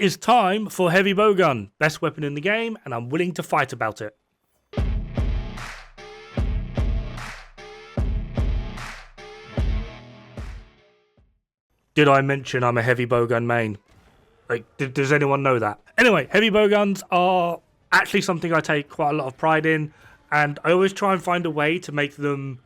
is time for Heavy Bowgun. Best weapon in the game, and I'm willing to fight about it. Did I mention I'm a Heavy Bowgun main? Like, does anyone know that? Anyway, Heavy Bowguns are actually something I take quite a lot of pride in, and I always try and find a way to make them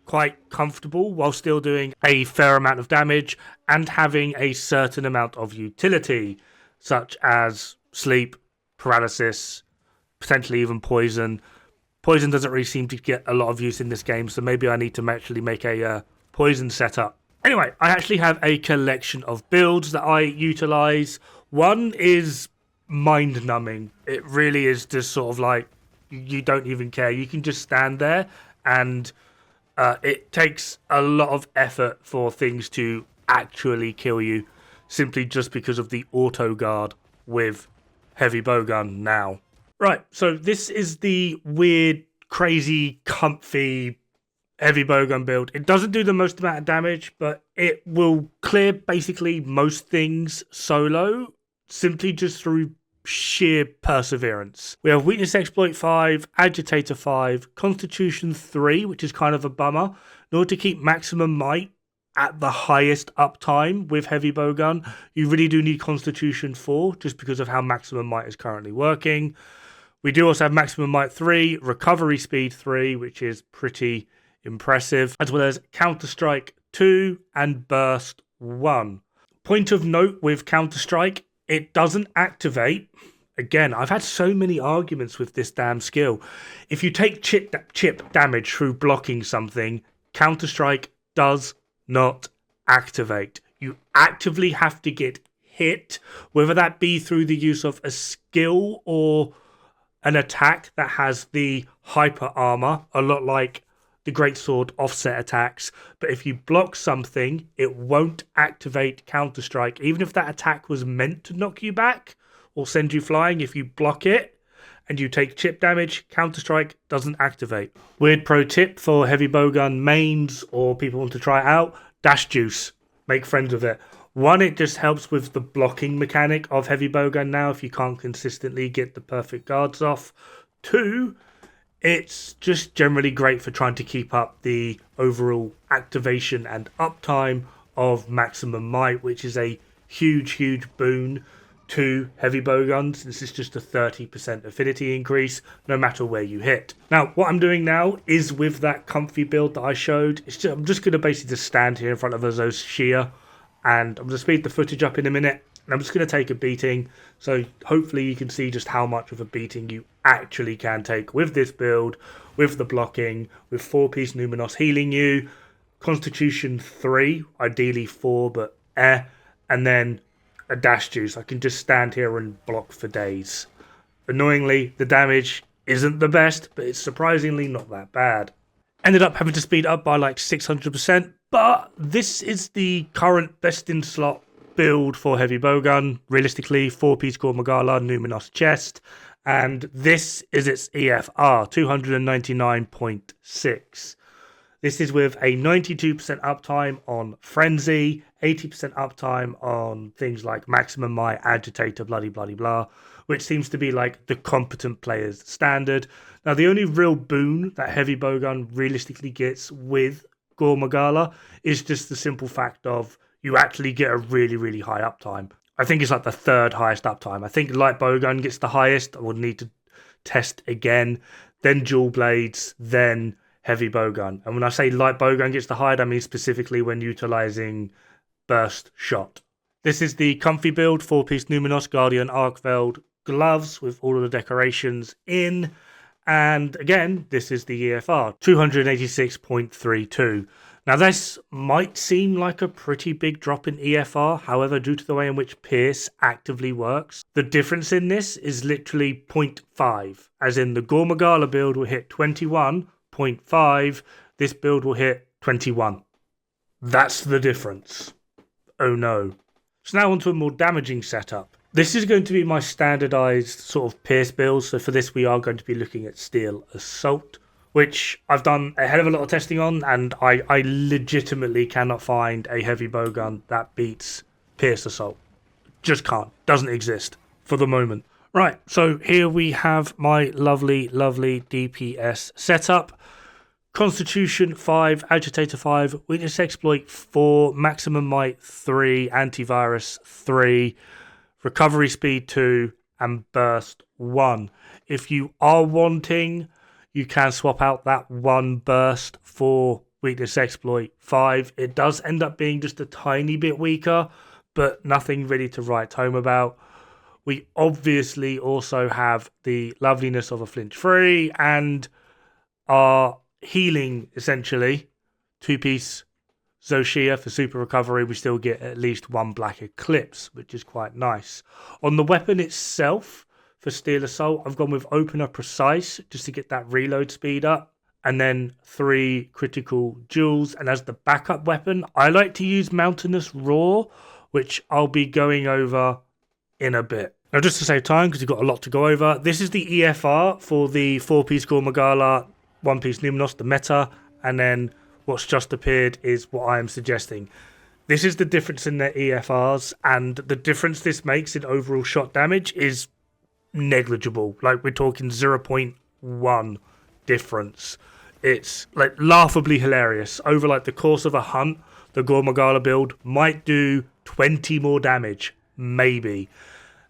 quite comfortable while still doing a fair amount of damage and having a certain amount of utility, such as sleep, paralysis, potentially even poison. Poison doesn't really seem to get a lot of use in this game, so maybe I need to actually make a poison setup. Anyway, I actually have a collection of builds that I utilize. One is mind-numbing. It really is just sort of like, you don't even care. You can just stand there, and it takes a lot of effort for things to actually kill you, simply just because of the auto guard with Heavy Bowgun now. Right, so this is the weird, crazy, comfy Heavy Bowgun build. It doesn't do the most amount of damage, but it will clear basically most things solo, simply just through sheer perseverance. We have Weakness Exploit 5, Agitator 5, Constitution 3, which is kind of a bummer. In order to keep maximum might at the highest uptime with Heavy Bowgun, you really do need Constitution 4, just because of how maximum might is currently working. We do also have Maximum Might 3, Recovery Speed 3, which is pretty impressive, as well as Counter-Strike 2 and Burst 1. Point of note with Counter-Strike, it doesn't activate. Again, I've had so many arguments with this damn skill. If you take chip damage through blocking something, Counter-Strike does not activate. You actively have to get hit, whether that be through the use of a skill or an attack that has the hyper armor, a lot like the Greatsword offset attacks. But if you block something, it won't activate Counter-Strike. Even if that attack was meant to knock you back or send you flying, if you block it and you take chip damage, Counter-Strike doesn't activate. Weird pro tip for Heavy Bowgun mains or people want to try it out: Dash Juice. Make friends with it. One, it just helps with the blocking mechanic of Heavy Bowgun now if you can't consistently get the perfect guards off. Two, it's just generally great for trying to keep up the overall activation and uptime of Maximum Might, which is a huge boon to Heavy Bowgun, since it's just a 30% affinity increase no matter where you hit. Now, what I'm doing now is with that comfy build that I showed. I'm just going to basically just stand here in front of those sheer, and I'm going to speed the footage up in a minute, and I'm just going to take a beating, so hopefully you can see just how much of a beating you actually can take with this build, with the blocking, with 4-piece Numinos healing you, Constitution 3, ideally 4, but and then a Dash Juice. I can just stand here and block for days. Annoyingly, the damage isn't the best, but it's surprisingly not that bad. Ended up having to speed up by like 600%, but this is the current best in slot build for Heavy Bowgun. Realistically, 4-piece Gore Magala, Numinos chest, and this is its EFR, 299.6. This is with a 92% uptime on Frenzy, 80% uptime on things like Maximum Might, Agitator, blah, which seems to be like the competent player's standard. Now, the only real boon that Heavy Bowgun realistically gets with Gore Magala is just the simple fact of you actually get a really high uptime. I think it's like the third highest uptime. I think Light Bowgun gets the highest. I would need to test again. Then Dual Blades, then Heavy Bowgun. And when I say Light Bowgun gets the highest, I mean specifically when utilizing Burst Shot. This is the comfy build, 4-piece Numinos, Guardian, Arkveld gloves with all of the decorations in. And again, this is the EFR, 286.32. Now, this might seem like a pretty big drop in EFR. However, due to the way in which Pierce actively works, the difference in this is literally 0.5. As in, the Gore Magala build will hit 21.5. This build will hit 21. That's the difference. Oh no. So now onto a more damaging setup. This is going to be my standardized sort of Pierce build. So for this, we are going to be looking at Steel Assault, which I've done a hell of a lot of testing on, and I legitimately cannot find a Heavy Bowgun that beats Pierce Assault. Just can't. Doesn't exist for the moment. Right, so here we have my lovely DPS setup. Constitution 5, Agitator 5, Weakness Exploit 4, Maximum Might 3, Antivirus 3, Recovery Speed 2, and Burst 1. If you are wanting, you can swap out that one burst for Weakness Exploit 5. It does end up being just a tiny bit weaker, but nothing really to write home about. We obviously also have the loveliness of a flinch free and our healing, essentially. 2-piece Zoshia for super recovery. We still get at least one Black Eclipse, which is quite nice. On the weapon itself, for Steel Assault, I've gone with Opener Precise just to get that reload speed up. And then 3 critical jewels. And as the backup weapon, I like to use Mountainous Roar, which I'll be going over in a bit. Now, just to save time, because we've got a lot to go over, this is the EFR for the 4-piece Gore Magala, 1-piece Numenos, the meta, and then what's just appeared is what I am suggesting. This is the difference in their EFRs, and the difference this makes in overall shot damage is negligible. Like, we're talking 0.1 difference. It's like laughably hilarious. Over like the course of a hunt, the Gore Magala build might do 20 more damage, maybe.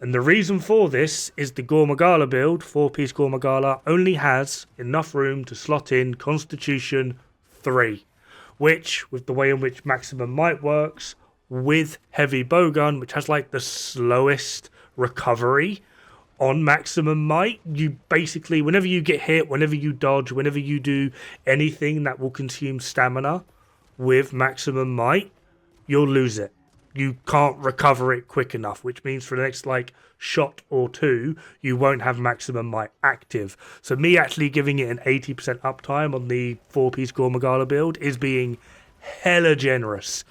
And the reason for this is the Gore Magala build, 4-piece Gore Magala, only has enough room to slot in Constitution 3, which, with the way in which Maximum Might works, with Heavy Bowgun, which has like the slowest recovery on Maximum Might, you basically, whenever you get hit, whenever you dodge, whenever you do anything that will consume stamina with Maximum Might, you'll lose it. You can't recover it quick enough, which means for the next like shot or two, you won't have Maximum Might active. So me actually giving it an 80% uptime on the 4-piece Gore Magala build is being hella generous.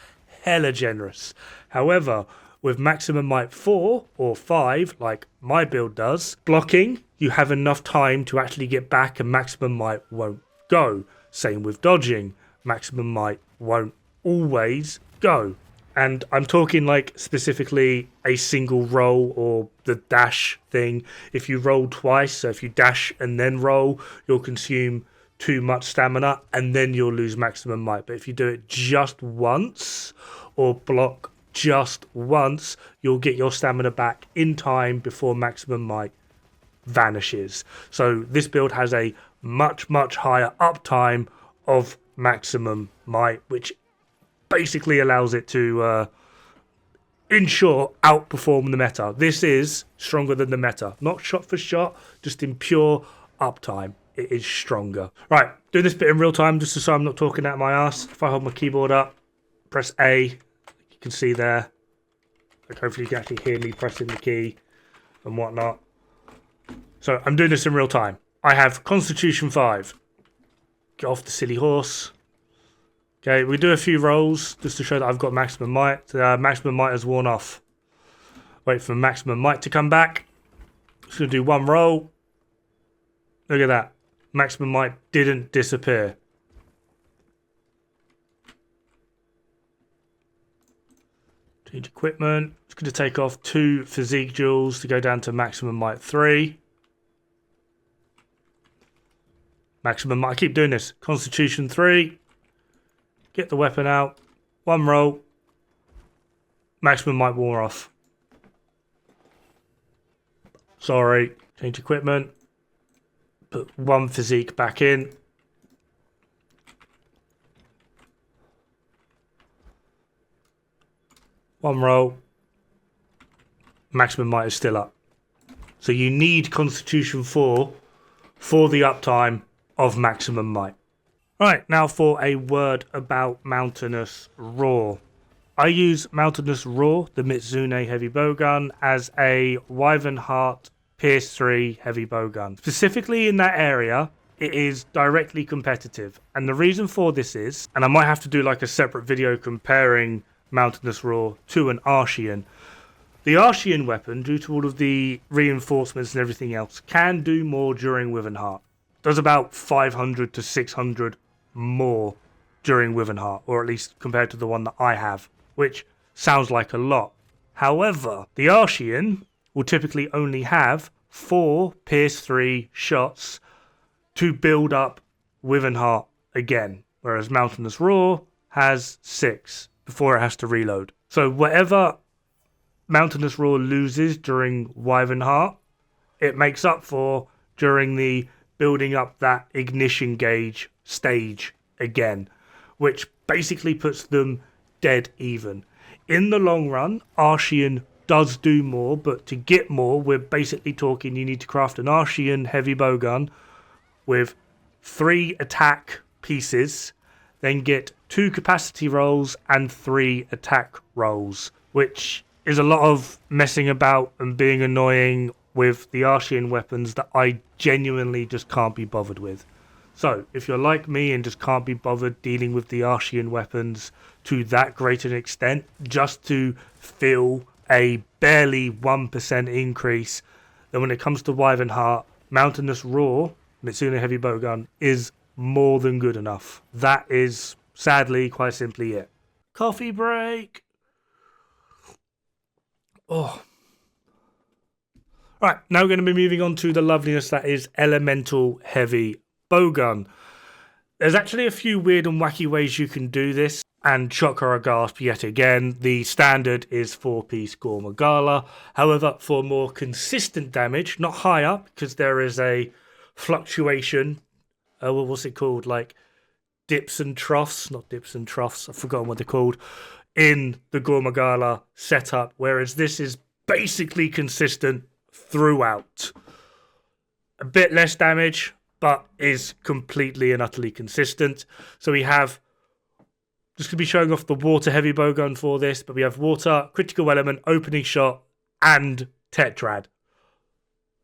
Hella generous. However, with Maximum Might 4 or 5, like my build does, blocking, you have enough time to actually get back and Maximum Might won't go. Same with dodging. Maximum Might won't always go. And I'm talking like specifically a single roll or the dash thing. If you roll twice, so if you dash and then roll, you'll consume too much stamina and then you'll lose Maximum Might. But if you do it just once or block just once, you'll get your stamina back in time before Maximum Might vanishes. So this build has a much higher uptime of Maximum Might, which basically allows it to, in short, outperform the meta. This is stronger than the meta. Not shot for shot, just in pure uptime. It is stronger. Right, doing this bit in real time just so I'm not talking out my ass. If I hold my keyboard up, press A, you can see there. Like, hopefully you can actually hear me pressing the key and whatnot. So I'm doing this in real time. I have Constitution 5. Get off the silly horse. Okay, we do a few rolls just to show that I've got Maximum Might. Maximum Might has worn off. Wait for Maximum Might to come back. Just going to do one roll. Look at that. Maximum Might didn't disappear. Change equipment. It's going to take off 2 physique jewels to go down to Maximum Might 3. Maximum Might. I keep doing this. Constitution 3. Get the weapon out. One roll. Maximum Might wore off. Sorry. Change equipment. Put 1 physique back in. One roll. Maximum Might is still up. So you need Constitution 4 for the uptime of Maximum Might. Right, now for a word about Mountainous Roar. I use Mountainous Roar, the Mitsune heavy bowgun, as a Wyvernheart Pierce 3 heavy bowgun. Specifically in that area, it is directly competitive. And the reason for this is, and I might have to do like a separate video comparing Mountainous Roar to an Archean. The Archean weapon, due to all of the reinforcements and everything else, can do more during Wyvernheart. Does about 500 to 600 more during Wyvernheart, or at least compared to the one that I have, which sounds like a lot. However, the Archean will typically only have 4 Pierce 3 shots to build up Wyvernheart again, whereas Mountainous Roar has 6 before it has to reload. So whatever Mountainous Roar loses during Wyvernheart, it makes up for during the building up that ignition gauge stage again, which basically puts them dead even. In the long run, Archean does do more, but to get more, we're basically talking you need to craft an Archean heavy bowgun with 3 attack pieces, then get 2 capacity rolls and 3 attack rolls, which is a lot of messing about and being annoying with the Archean weapons that I genuinely just can't be bothered with. So, if you're like me and just can't be bothered dealing with the Archean weapons to that great an extent, just to feel a barely 1% increase, then when it comes to Wyvernheart, Mountainous Roar, Mitsuna Heavy Bowgun, is more than good enough. That is, sadly, quite simply it. Coffee break! Oh. Right, now we're going to be moving on to the loveliness that is Elemental Heavy Bowgun. There's actually a few weird and wacky ways you can do this, and shock horror gasp yet again. The standard is 4-piece Gore Magala. However, for more consistent damage, not higher, because there is a fluctuation, what's it called, like dips and troughs, not dips and troughs, I've forgotten what they're called, in the Gore Magala setup, whereas this is basically consistent throughout. A bit less damage, but is completely and utterly consistent. So we have, just going to be showing off the water heavy bowgun for this, but we have water, critical element, opening shot, and tetrad,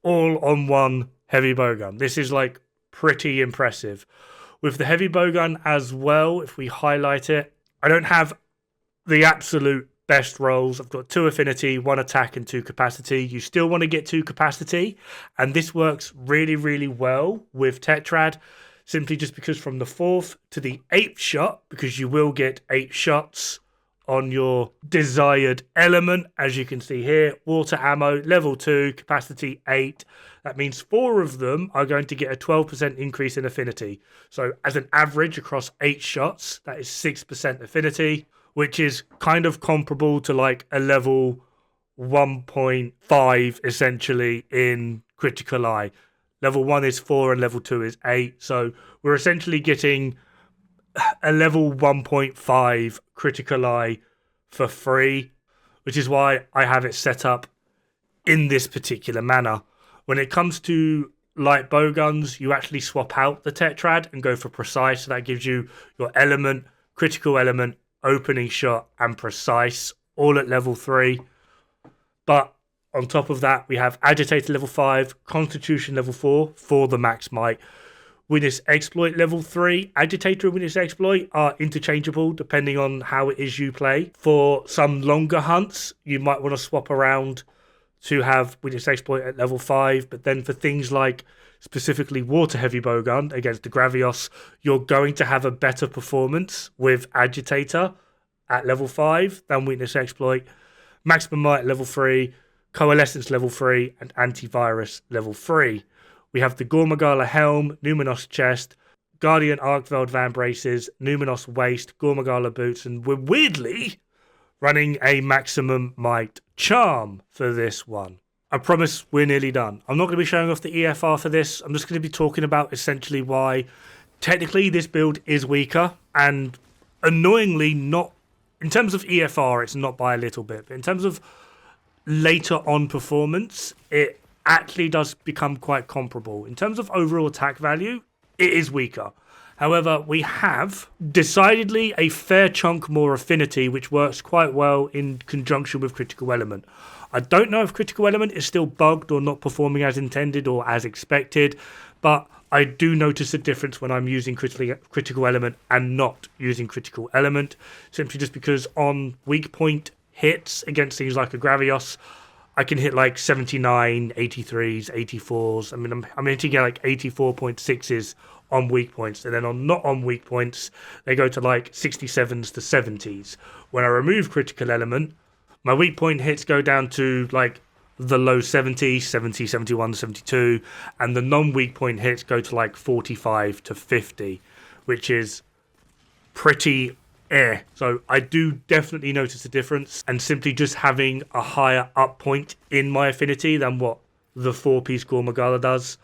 all on one heavy bowgun. This is like pretty impressive. With the heavy bowgun as well, if we highlight it, I don't have the absolute best rolls. I've got 2 affinity, 1 attack, and 2 capacity. You still want to get 2 capacity, and this works really, really well with tetrad, simply just because from the 4th to the 8th shot, because you will get 8 shots on your desired element, as you can see here, water ammo, level 2, capacity 8. That means 4 of them are going to get a 12% increase in affinity. So as an average across 8 shots, that is 6% affinity, which is kind of comparable to like a level 1.5 essentially in critical eye. Level 1 is 4 and level 2 is 8. So we're essentially getting a level 1.5 critical eye for free, which is why I have it set up in this particular manner. When it comes to light bowguns, you actually swap out the tetrad and go for precise. So that gives you your element, critical element, opening shot, and precise, all at level 3. But on top of that, we have agitator level 5, constitution level 4 for the max might. Witness exploit level 3. Agitator and witness exploit are interchangeable depending on how it is you play. For some longer hunts, you might want to swap around to have witness exploit at level 5, but then for things like specifically water heavy bowgun against the Gravios, you're going to have a better performance with agitator at level 5 than witness exploit. Maximum might level 3, coalescence level 3, and antivirus level 3. We have the Gore Magala helm, Numinos chest, Guardian Arcveld van braces, Numinos waist, Gore Magala boots, and we're weirdly running a maximum might charm for this one. I promise we're nearly done. I'm not going to be showing off the EFR for this. I'm just going to be talking about essentially why technically this build is weaker, and annoyingly not, in terms of EFR, it's not by a little bit, but in terms of later on performance, it actually does become quite comparable. In terms of overall attack value, it is weaker. However, we have decidedly a fair chunk more affinity, which works quite well in conjunction with critical element. I don't know if critical element is still bugged or not performing as intended or as expected, but I do notice a difference when I'm using critical element and not using critical element, simply just because on weak point hits against things like a Gravios, I can hit like 79, 83s, 84s. I mean, I'm hitting like 84.6s on weak points, and then on not on weak points, they go to like 67s to 70s. When I remove critical element, My weak point hits go down to like the low 70s, 70, 71, 72, and the non-weak point hits go to like 45 to 50, which is pretty So I do definitely notice a difference, and simply just having a higher up point in my affinity than what the 4-piece Gore Magala does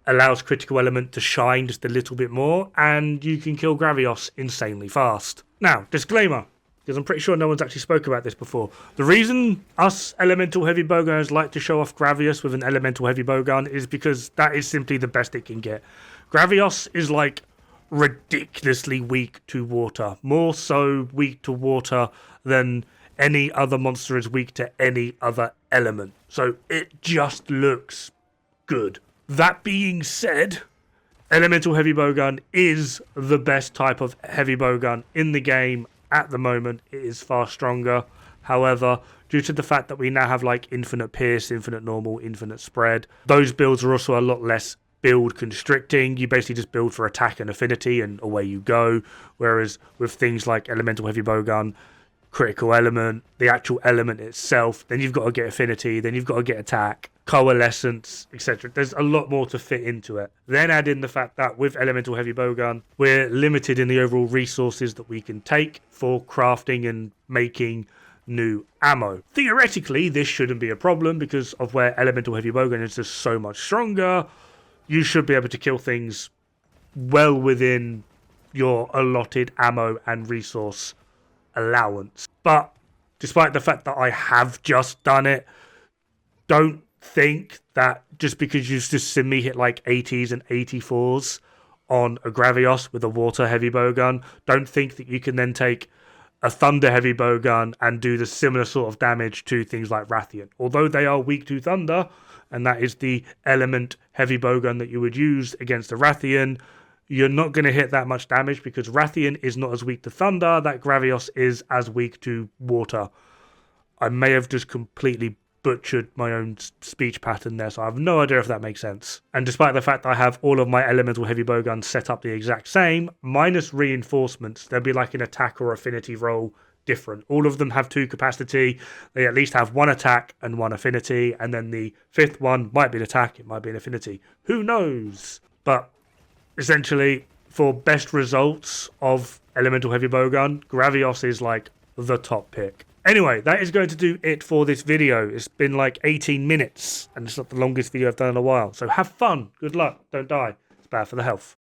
allows critical element to shine just a little bit more, and you can kill Gravios insanely fast. Now, disclaimer, because I'm pretty sure no one's actually spoke about this before. The reason us elemental heavy bowgunners like to show off Gravios with an elemental heavy bowgun is because that is simply the best it can get. Gravios is like ridiculously weak to water, more so weak to water than any other monster is weak to any other element. So it just looks good. That being said, elemental heavy bowgun is the best type of heavy bowgun in the game at the moment. It is far stronger. However, due to the fact that we now have like infinite pierce, infinite normal, infinite spread, those builds are also a lot less build constricting. You basically just build for attack and affinity and away you go. Whereas with things like elemental heavy bowgun, critical element, the actual element itself, then you've got to get affinity, then you've got to get attack, coalescence, etc. There's a lot more to fit into it. Then add in the fact that with elemental heavy bowgun, we're limited in the overall resources that we can take for crafting and making new ammo. Theoretically, this shouldn't be a problem because of where elemental heavy bowgun is just so much stronger. You should be able to kill things well within your allotted ammo and resource allowance. But despite the fact that I have just done it, don't think that just because you've just seen me hit like 80s and 84s on a Gravios with a water heavy bowgun, don't think that you can then take a thunder heavy bowgun and do the similar sort of damage to things like Rathian. Although they are weak to thunder, and that is the element heavy bowgun that you would use against a Rathian, you're not going to hit that much damage because Rathian is not as weak to thunder, that Gravios is as weak to water. I may have just completely butchered my own speech pattern there, so I have no idea if that makes sense. And despite the fact that I have all of my elemental heavy bowguns set up the exact same, minus reinforcements, there'll be like an attack or affinity roll different. All of them have 2 capacity. They at least have 1 attack and 1 affinity, and then the 5th one might be an attack, it might be an affinity. Who knows? But essentially, for best results of elemental heavy bowgun, Gravios is like the top pick. Anyway, that is going to do it for this video. It's been like 18 minutes, and it's not the longest video I've done in a while. So have fun. Good luck. Don't die. It's bad for the health.